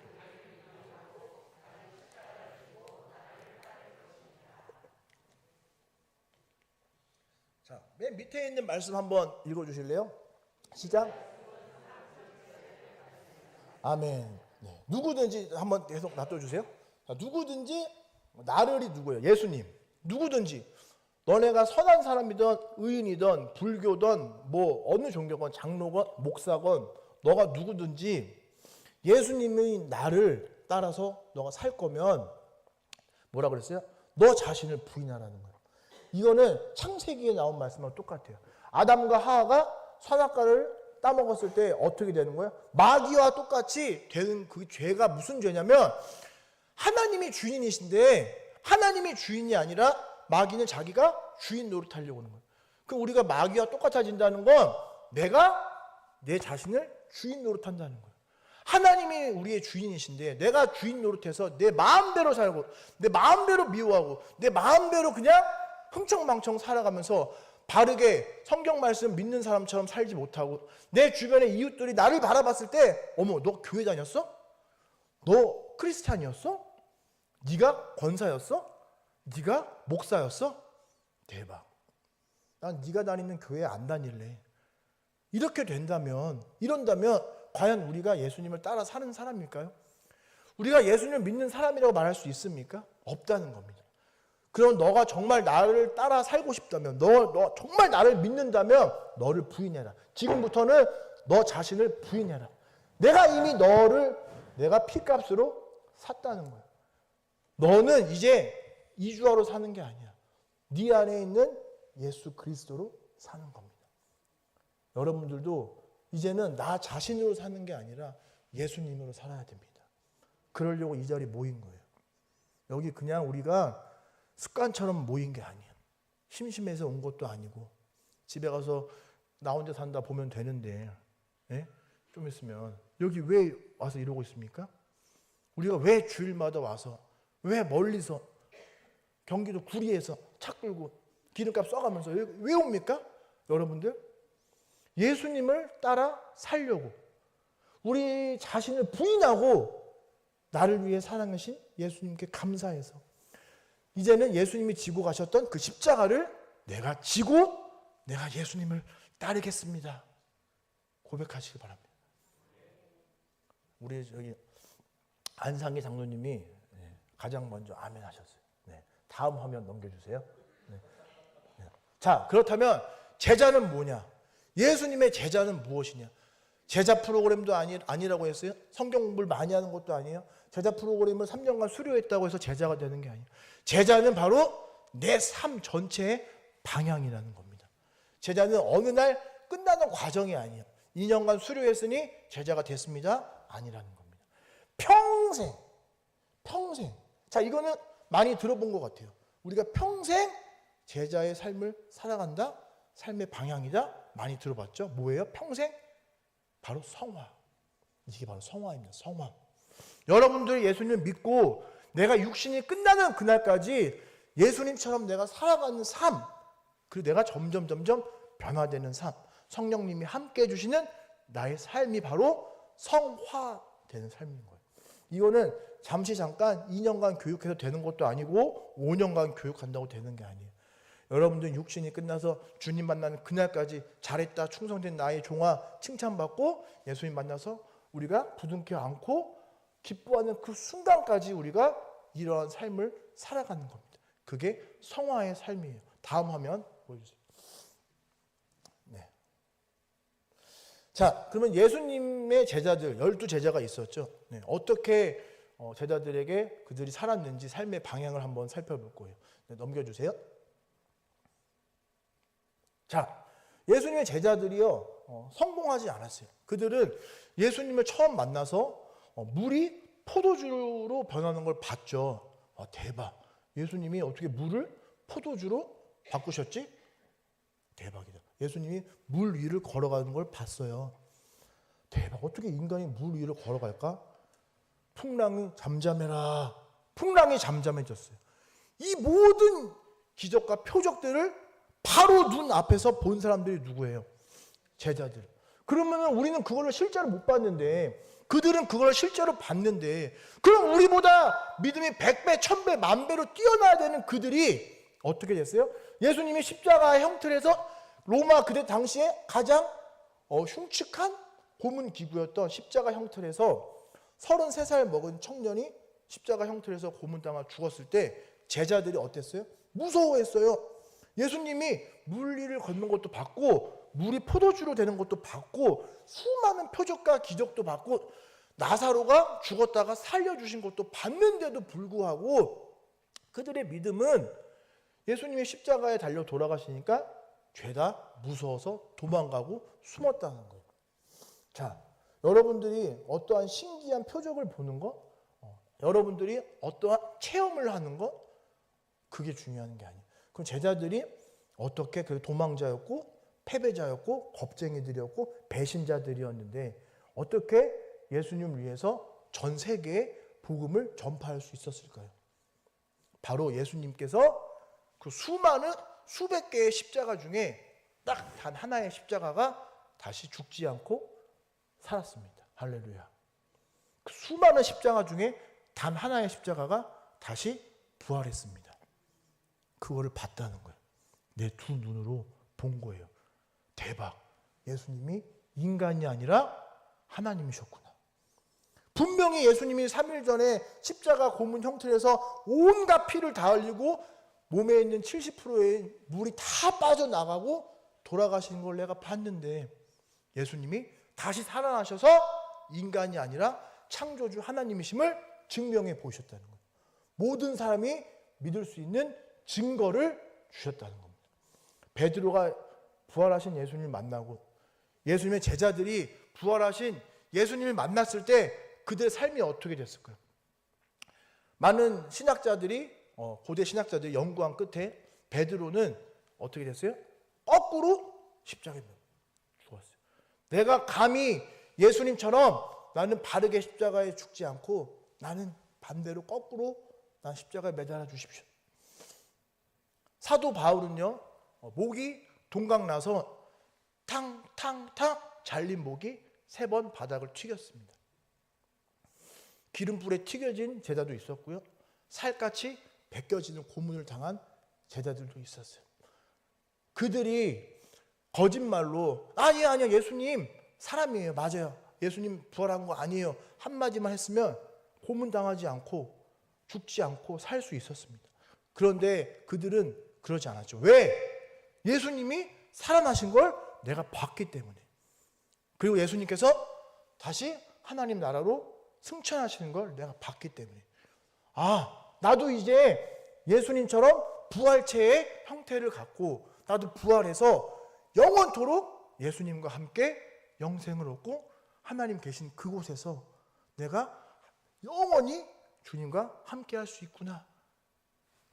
자, 맨 밑에 있는 말씀 한번 읽어주실래요? 시작. 아멘. 네. 누구든지 한번 계속 놔둬주세요. 자, 누구든지 나를이 누구예요? 예수님. 누구든지 너네가 선한 사람이든 의인이든 불교든 뭐 어느 종교건 장로건 목사건 너가 누구든지 예수님의 나를 따라서 너가 살 거면 뭐라 그랬어요? 너 자신을 부인하라는 거예요. 이거는 창세기에 나온 말씀하고 똑같아요. 아담과 하와가 선악과를 따먹었을 때 어떻게 되는 거예요? 마귀와 똑같이 되는 그 죄가 무슨 죄냐면 하나님이 주인이신데 하나님이 주인이 아니라 마귀는 자기가 주인 노릇하려고 하는 거예요. 그럼 우리가 마귀와 똑같아진다는 건 내가 내 자신을 주인 노릇한다는 거예요. 하나님이 우리의 주인이신데 내가 주인 노릇해서 내 마음대로 살고 내 마음대로 미워하고 내 마음대로 그냥 흥청망청 살아가면서 바르게 성경 말씀 믿는 사람처럼 살지 못하고 내 주변의 이웃들이 나를 바라봤을 때 어머 너 교회 다녔어? 너 크리스찬이었어? 네가 권사였어? 네가 목사였어? 대박. 난 네가 다니는 교회 안 다닐래. 이렇게 된다면 이런다면 과연 우리가 예수님을 따라 사는 사람일까요? 우리가 예수님을 믿는 사람이라고 말할 수 있습니까? 없다는 겁니다. 그럼 너가 정말 나를 따라 살고 싶다면 너 정말 나를 믿는다면 너를 부인해라. 지금부터는 너 자신을 부인해라. 내가 이미 너를 내가 피값으로 샀다는 거야. 너는 이제 이주하러 사는 게 아니야. 네 안에 있는 예수 그리스도로 사는 겁니다. 여러분들도 이제는 나 자신으로 사는 게 아니라 예수님으로 살아야 됩니다. 그러려고 이 자리에 모인 거예요. 여기 그냥 우리가 습관처럼 모인 게 아니에요. 심심해서 온 것도 아니고 집에 가서 나 혼자 산다 보면 되는데 좀 있으면 여기 왜 와서 이러고 있습니까? 우리가 왜 주일마다 와서 왜 멀리서 경기도 구리에서 차 끌고 기름값 써가면서 왜 옵니까? 여러분들? 예수님을 따라 살려고 우리 자신을 부인하고 나를 위해 사랑하신 예수님께 감사해서 이제는 예수님이 지고 가셨던 그 십자가를 내가 지고 내가 예수님을 따르겠습니다. 고백하시기 바랍니다. 우리 저기 안상기 장로님이 가장 먼저 아멘 하셨어요. 네. 다음 화면 넘겨주세요. 네. 자, 그렇다면 제자는 뭐냐? 예수님의 제자는 무엇이냐? 제자 프로그램도 아니라고 했어요. 성경 공부를 많이 하는 것도 아니에요. 제자 프로그램을 3년간 수료했다고 해서 제자가 되는 게 아니에요. 제자는 바로 내 삶 전체의 방향이라는 겁니다. 제자는 어느 날 끝나는 과정이 아니에요. 2년간 수료했으니 제자가 됐습니다. 아니라는 겁니다. 평생. 자, 이거는 많이 들어본 것 같아요. 우리가 평생 제자의 삶을 살아간다. 삶의 방향이다. 많이 들어봤죠? 뭐예요? 평생? 바로 성화. 이게 바로 성화입니다. 성화. 여러분들이 예수님을 믿고 내가 육신이 끝나는 그날까지 예수님처럼 내가 살아가는 삶, 그리고 내가 점점 변화되는 삶, 성령님이 함께 해주시는 나의 삶이 바로 성화되는 삶인 거예요. 이거는 잠깐 2년간 교육해서 되는 것도 아니고 5년간 교육한다고 되는 게 아니에요. 여러분들 육신이 끝나서 주님 만나는 그날까지 잘했다, 충성된 나의 종아 칭찬받고 예수님 만나서 우리가 부둥켜 안고 기뻐하는 그 순간까지 우리가 이러한 삶을 살아가는 겁니다. 그게 성화의 삶이에요. 다음 화면 보여주세요. 네. 자, 그러면 예수님의 제자들 12제자가 있었죠. 네. 어떻게 제자들에게 그들이 살았는지 삶의 방향을 한번 살펴볼 거예요. 네, 넘겨주세요. 자, 예수님의 제자들이요 성공하지 않았어요. 그들은 예수님을 처음 만나서 물이 포도주로 변하는 걸 봤죠. 대박. 예수님이 어떻게 물을 포도주로 바꾸셨지? 대박이다. 예수님이 물 위를 걸어가는 걸 봤어요. 대박. 어떻게 인간이 물 위를 걸어갈까? 풍랑이 잠잠해라. 풍랑이 잠잠해졌어요. 이 모든 기적과 표적들을 바로 눈 앞에서 본 사람들이 누구예요? 제자들. 그러면 우리는 그걸 실제로 못 봤는데 그들은 그걸 실제로 봤는데 그럼 우리보다 믿음이 100배, 1000배, 10,000배로 뛰어나야 되는 그들이 어떻게 됐어요? 예수님이 십자가의 형태를 해서 로마 그때 당시에 가장 흉측한 고문 기구였던 십자가 형태를 해서 33살 먹은 청년이 십자가 형태를 해서 고문당하 죽었을 때 제자들이 어땠어요? 무서워했어요. 예수님이 물 위를 걷는 것도 봤고 물이 포도주로 되는 것도 봤고 수많은 표적과 기적도 봤고 나사로가 죽었다가 살려주신 것도 봤는데도 불구하고 그들의 믿음은 예수님이 십자가에 달려 돌아가시니까 죄다 무서워서 도망가고 숨었다는 거예요. 자, 여러분들이 어떠한 신기한 표적을 보는 것, 여러분들이 어떠한 체험을 하는 것, 그게 중요한 게 아니에요. 그럼 제자들이 어떻게 그 도망자였고 패배자였고 겁쟁이들이었고 배신자들이었는데 어떻게 예수님을 위해서 전 세계에 복음을 전파할 수 있었을까요? 바로 예수님께서 그 수많은 수백 개의 십자가 중에 딱 단 하나의 십자가가 다시 죽지 않고 살았습니다. 할렐루야. 그 수많은 십자가 중에 단 하나의 십자가가 다시 부활했습니다. 그거를 봤다는 거예요. 내 두 눈으로 본 거예요. 대박. 예수님이 인간이 아니라 하나님이셨구나. 분명히 예수님이 3일 전에 십자가 고문 형태에서 온갖 피를 다 흘리고 몸에 있는 70%의 물이 다 빠져나가고 돌아가시는 걸 내가 봤는데 예수님이 다시 살아나셔서 인간이 아니라 창조주 하나님이심을 증명해 보셨다는 거예요. 모든 사람이 믿을 수 있는 증거를 주셨다는 겁니다. 베드로가 부활하신 예수님을 만나고 예수님의 제자들이 부활하신 예수님을 만났을 때 그들의 삶이 어떻게 됐을까요? 많은 신학자들이 고대 신학자들이 연구한 끝에 베드로는 어떻게 됐어요? 거꾸로 십자가에 죽었어요. 내가 감히 예수님처럼 나는 바르게 십자가에 죽지 않고 나는 반대로 거꾸로 난 십자가에 매달아 주십시오. 사도 바울은요 목이 동강 나서 탕탕탕 잘린 목이 3번 바닥을 튀겼습니다. 기름불에 튀겨진 제자도 있었고요. 살같이 벗겨지는 고문을 당한 제자들도 있었어요. 그들이 거짓말로 아니야 예수님 사람이에요. 맞아요. 예수님 부활한 거 아니에요. 한마디만 했으면 고문당하지 않고 죽지 않고 살 수 있었습니다. 그런데 그들은 그러지 않았죠. 왜? 예수님이 살아나신 걸 내가 봤기 때문에. 그리고 예수님께서 다시 하나님 나라로 승천하시는 걸 내가 봤기 때문에. 나도 이제 예수님처럼 부활체의 형태를 갖고 나도 부활해서 영원토록 예수님과 함께 영생을 얻고 하나님 계신 그곳에서 내가 영원히 주님과 함께 할 수 있구나.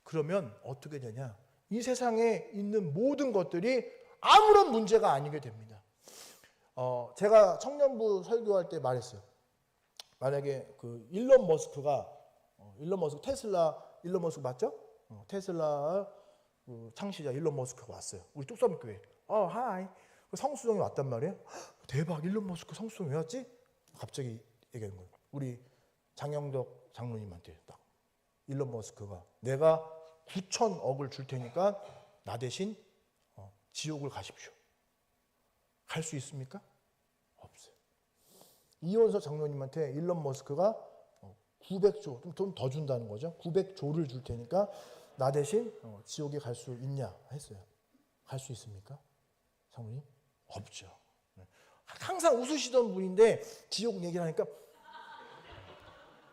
그러면 어떻게 되냐? 이 세상에 있는 모든 것들이 아무런 문제가 아니게 됩니다. 제가 청년부 설교할 때 말했어요. 만약에 그 일론 머스크 테슬라 일론 머스크 맞죠? 테슬라 그 창시자 일론 머스크가 왔어요. 우리 뚝섬교회. 하이. 성수동에 왔단 말이에요. 대박, 일론 머스크 성수동 왜 왔지? 갑자기 얘기하는 거예요. 우리 장영덕 장로님한테 딱 일론 머스크가 내가 9천억을 줄 테니까 나 대신 지옥을 가십시오. 갈 수 있습니까? 없어요. 이원석 장로님한테 일론 머스크가 900조, 좀 더 준다는 거죠. 900조를 줄 테니까 나 대신 지옥에 갈 수 있냐 했어요. 갈 수 있습니까? 장로님? 없죠. 항상 웃으시던 분인데 지옥 얘기를 하니까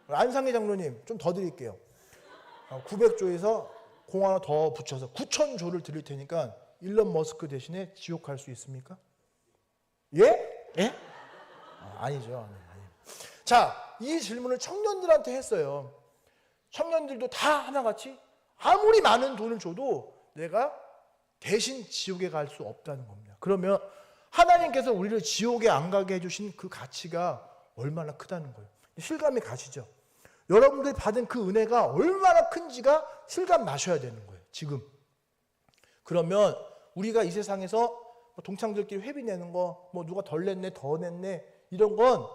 안상희 장로님 좀 더 드릴게요. 900조에서 공 하나 더 붙여서 9,000조를 드릴 테니까 일론 머스크 대신에 지옥 갈 수 있습니까? 예? 예? 아니죠. 자, 이 질문을 청년들한테 했어요. 청년들도 다 하나같이 아무리 많은 돈을 줘도 내가 대신 지옥에 갈 수 없다는 겁니다. 그러면 하나님께서 우리를 지옥에 안 가게 해주신 그 가치가 얼마나 크다는 거예요. 실감이 가시죠? 여러분들이 받은 그 은혜가 얼마나 큰지가 실감 나셔야 되는 거예요. 지금. 그러면 우리가 이 세상에서 동창들끼리 회비 내는 거, 누가 덜 냈네, 더 냈네, 이런 건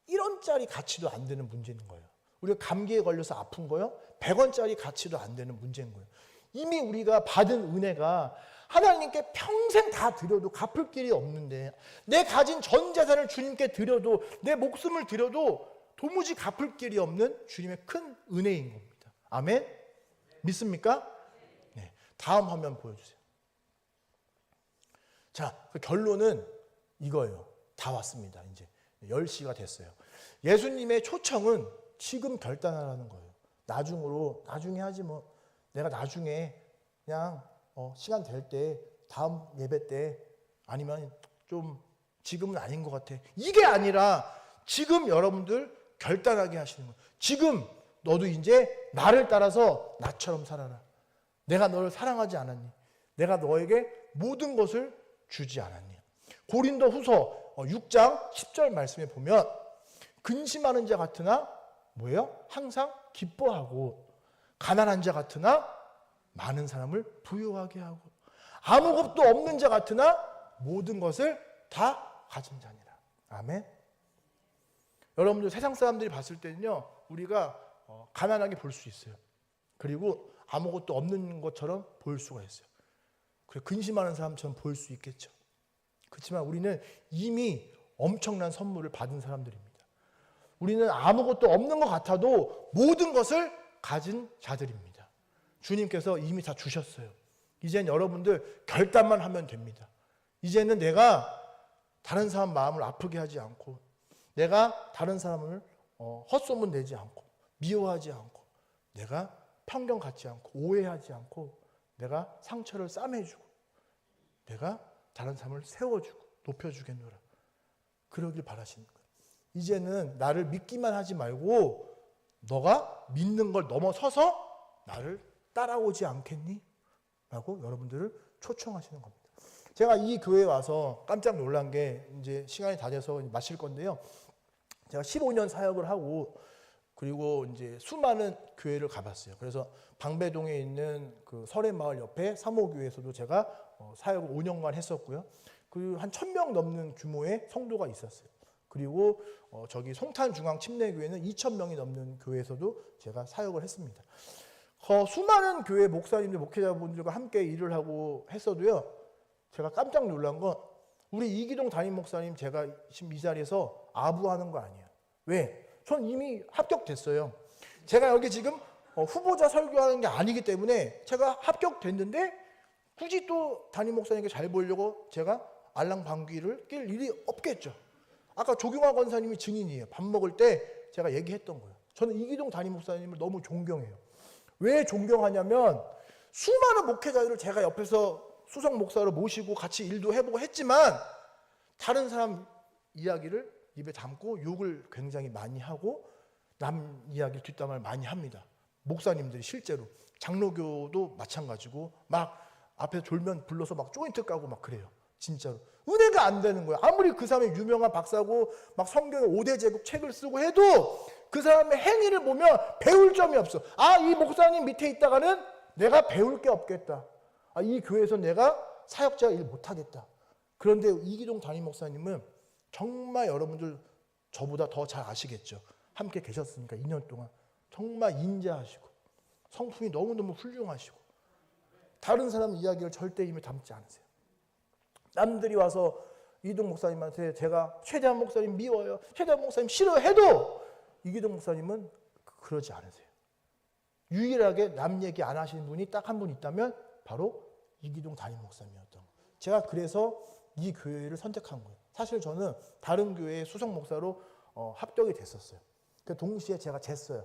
1원짜리 가치도 안 되는 문제인 거예요. 우리가 감기에 걸려서 아픈 거요, 100원짜리 가치도 안 되는 문제인 거예요. 이미 우리가 받은 은혜가 하나님께 평생 다 드려도 갚을 길이 없는데, 내 가진 전 재산을 주님께 드려도, 내 목숨을 드려도 도무지 갚을 길이 없는 주님의 큰 은혜인 겁니다. 아멘? 믿습니까? 네. 다음 화면 보여주세요. 자, 그 결론은 이거예요. 다 왔습니다. 이제 10시가 됐어요. 예수님의 초청은 지금 결단하라는 거예요. 나중에 하지 뭐. 내가 나중에 그냥 시간 될 때, 다음 예배 때, 아니면 좀 지금은 아닌 것 같아. 이게 아니라 지금 여러분들 결단하게 하시는 거예요. 지금 너도 이제 나를 따라서 나처럼 살아라. 내가 너를 사랑하지 않았니? 내가 너에게 모든 것을 주지 않았니? 고린도 후서 6장 10절 말씀에 보면 근심하는 자 같으나 뭐예요? 항상 기뻐하고, 가난한 자 같으나 많은 사람을 부유하게 하고, 아무것도 없는 자 같으나 모든 것을 다 가진 자니라. 아멘. 여러분들 세상 사람들이 봤을 때는요, 우리가 가난하게 볼 수 있어요. 그리고 아무것도 없는 것처럼 보일 수가 있어요. 그래, 근심하는 사람처럼 보일 수 있겠죠. 그렇지만 우리는 이미 엄청난 선물을 받은 사람들입니다. 우리는 아무것도 없는 것 같아도 모든 것을 가진 자들입니다. 주님께서 이미 다 주셨어요. 이제는 여러분들 결단만 하면 됩니다. 이제는 내가 다른 사람 마음을 아프게 하지 않고, 내가 다른 사람을 헛소문 내지 않고, 미워하지 않고, 내가 편견 갖지 않고, 오해하지 않고, 내가 상처를 싸매주고, 내가 다른 사람을 세워주고 높여주겠노라. 그러길 바라시는 거예요. 이제는 나를 믿기만 하지 말고 너가 믿는 걸 넘어서서 나를 따라오지 않겠니? 라고 여러분들을 초청하시는 겁니다. 제가 이 교회에 와서 깜짝 놀란 게, 이제 시간이 다 돼서 마칠 건데요. 제가 15년 사역을 하고, 그리고 이제 수많은 교회를 가봤어요. 그래서 방배동에 있는 그 설해마을 옆에 사모교회에서도 제가 사역을 5년간 했었고요. 그리고 한 1,000명 넘는 규모의 성도가 있었어요. 그리고 저기 송탄중앙침례교회는 2,000명이 넘는 교회에서도 제가 사역을 했습니다. 수많은 교회 목사님들, 목회자분들과 함께 일을 하고 했어도요, 제가 깜짝 놀란 건 우리 이기동 담임 목사님 제가 지금 이 자리에서 아부하는 거 아니에요. 왜? 전 이미 합격됐어요. 제가 여기 지금 후보자 설교하는 게 아니기 때문에 제가 합격됐는데 굳이 또 담임 목사님께 잘 보이려고 제가 알랑방귀를 낄 일이 없겠죠. 아까 조경화 권사님이 증인이에요. 밥 먹을 때 제가 얘기했던 거예요. 저는 이기동 담임 목사님을 너무 존경해요. 왜 존경하냐면 수많은 목회자들을 제가 옆에서 수석 목사로 모시고 같이 일도 해보고 했지만 다른 사람 이야기를 입에 담고 욕을 굉장히 많이 하고 남 이야기 뒷담화를 많이 합니다. 목사님들이 실제로 장로교도 마찬가지고 막 앞에서 졸면 불러서 막 조인트 까고 막 그래요. 진짜로 은혜가 안 되는 거예요. 아무리 그 사람이 유명한 박사고 막 성경의 5대 제국 책을 쓰고 해도 그 사람의 행위를 보면 배울 점이 없어. 이 목사님 밑에 있다가는 내가 배울 게 없겠다. 이 교회에서 내가 사역자 일 못하겠다. 그런데 이기동 담임 목사님은 정말 여러분들 저보다 더 잘 아시겠죠. 함께 계셨으니까 2년 동안 정말 인자하시고 성품이 너무너무 훌륭하시고 다른 사람 이야기를 절대 입에 담지 않으세요. 남들이 와서 이기동 목사님한테 제가 최대한 목사님 미워요, 최대한 목사님 싫어해도 이기동 목사님은 그러지 않으세요. 유일하게 남 얘기 안 하시는 분이 딱 한 분 있다면 바로 이기동 담임 목사님이었던 거예요. 제가 그래서 이 교회를 선택한 거예요. 사실 저는 다른 교회의 수석 목사로 합격이 됐었어요. 그 동시에 제가 쟀어요.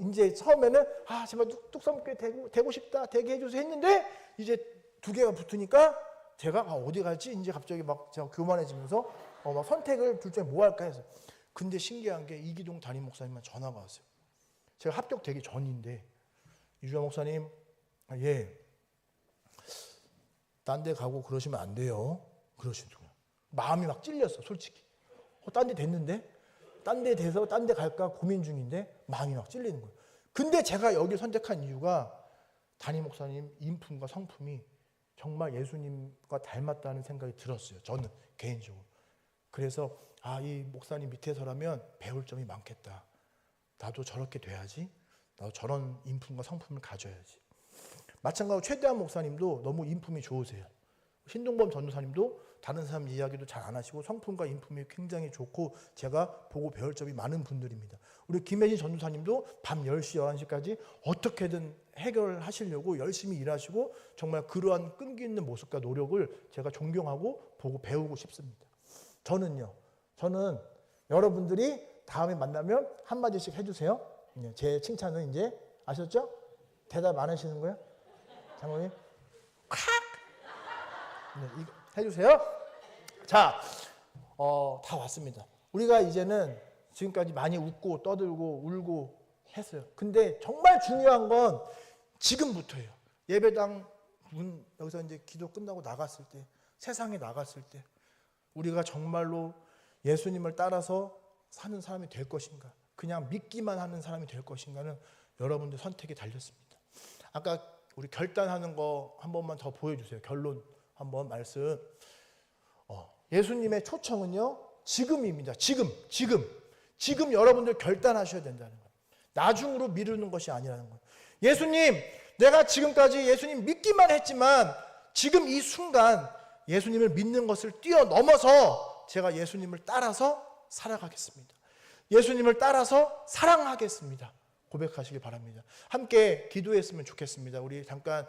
이제 처음에는 제발 뚝섬교회 되고 싶다, 되게 해주세요 했는데 이제 2개가 붙으니까 제가 어디 갈지 이제 갑자기 막 제가 교만해지면서 막 선택을 둘 중에 뭐 할까 해서. 근데 신기한 게 이기동 담임 목사님만 전화가 왔어요. 제가 합격되기 전인데 유주아 목사님, 딴 데 가고 그러시면 안 돼요. 그러시는 거예요. 마음이 막 찔렸어, 솔직히. 딴 데 됐는데? 딴 데 돼서 딴 데 갈까 고민 중인데 마음이 막 찔리는 거예요. 근데 제가 여기를 선택한 이유가 담임 목사님 인품과 성품이 정말 예수님과 닮았다는 생각이 들었어요. 저는 개인적으로. 그래서 이 목사님 밑에서라면 배울 점이 많겠다. 나도 저렇게 돼야지. 나도 저런 인품과 성품을 가져야지. 마찬가지로 최대한 목사님도 너무 인품이 좋으세요. 신동범 전도사님도 다른 사람 이야기도 잘 안 하시고 성품과 인품이 굉장히 좋고 제가 보고 배울 점이 많은 분들입니다. 우리 김혜진 전도사님도 밤 10시, 11시까지 어떻게든 해결하시려고 열심히 일하시고 정말 그러한 끈기 있는 모습과 노력을 제가 존경하고 보고 배우고 싶습니다. 저는 여러분들이 다음에 만나면 한마디씩 해주세요. 제 칭찬은 이제 아셨죠? 대답 안 하시는 거예요? 장로님? 이거 해주세요. 자, 다 왔습니다. 우리가 이제는 지금까지 많이 웃고 떠들고 울고 했어요. 근데 정말 중요한 건 지금부터예요. 예배당 문 여기서 이제 기도 끝나고 나갔을 때, 세상에 나갔을 때 우리가 정말로 예수님을 따라서 사는 사람이 될 것인가, 그냥 믿기만 하는 사람이 될 것인가는 여러분들 선택에 달렸습니다. 아까 우리 결단하는 거 한 번만 더 보여주세요. 결론 한번 말씀. 예수님의 초청은요, 지금입니다. 지금 여러분들 결단하셔야 된다는 거예요. 나중으로 미루는 것이 아니라는 거예요. 예수님, 내가 지금까지 예수님 믿기만 했지만 지금 이 순간 예수님을 믿는 것을 뛰어넘어서 제가 예수님을 따라서 살아가겠습니다. 예수님을 따라서 사랑하겠습니다. 고백하시길 바랍니다. 함께 기도했으면 좋겠습니다. 우리 잠깐